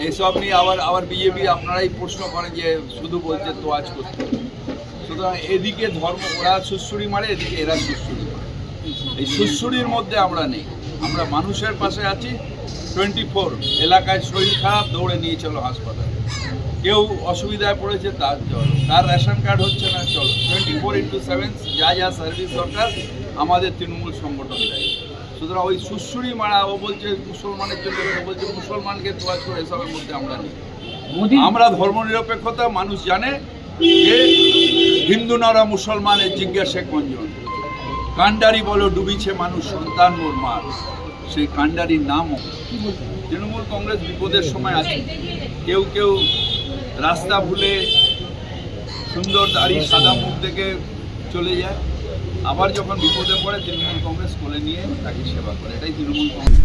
এইসব নিয়ে আবার বিজেপি আপনারাই প্রশ্ন করেন যে শুধু বলছে তোয়াজ করতে। সুতরাং এদিকে ধর্ম ওরা সুশ্রুড়ি মারে, এদিকে এরা সুশ্রুড়ি মারে। এই সুশ্রুড়ির মধ্যে আমরা নেই, আমরা মানুষের পাশে আছি। 24 এলাকায় শরীর খারাপ, দৌড়ে নিয়ে চলো হাসপাতালে। কেউ অসুবিধায় পড়েছে, তার চলো, তার রেশন কার্ড হচ্ছে না, চলো। 24/7 যা যা সার্ভিস দরকার আমাদের তৃণমূল সংগঠন দেয়। সুতরাং ওই সুশ্রুড়ি মারা, ও বলছে মুসলমানের জন্য, বলছে মুসলমানকে তোয়াজ করে, এসবের মধ্যে আমরা নেই। আমরা ধর্মনিরপেক্ষতা, মানুষ জানে যে হিন্দু নরা মুসলমানের জিজ্ঞাসে কঞ্জন, কান্ডারি বলো ডুবিছে মানুষ সন্তান মোর মার, সেই কান্ডারির নামও। তৃণমূল কংগ্রেস বিপদের সময় আছে। কেউ কেউ রাস্তা ভুলে সুন্দর দাড়ি সাদা মুখ থেকে চলে যায়, আবার যখন বিপদে পড়ে তৃণমূল কংগ্রেস কোলে নিয়ে তাকে সেবা করে। এটাই তৃণমূল কংগ্রেস।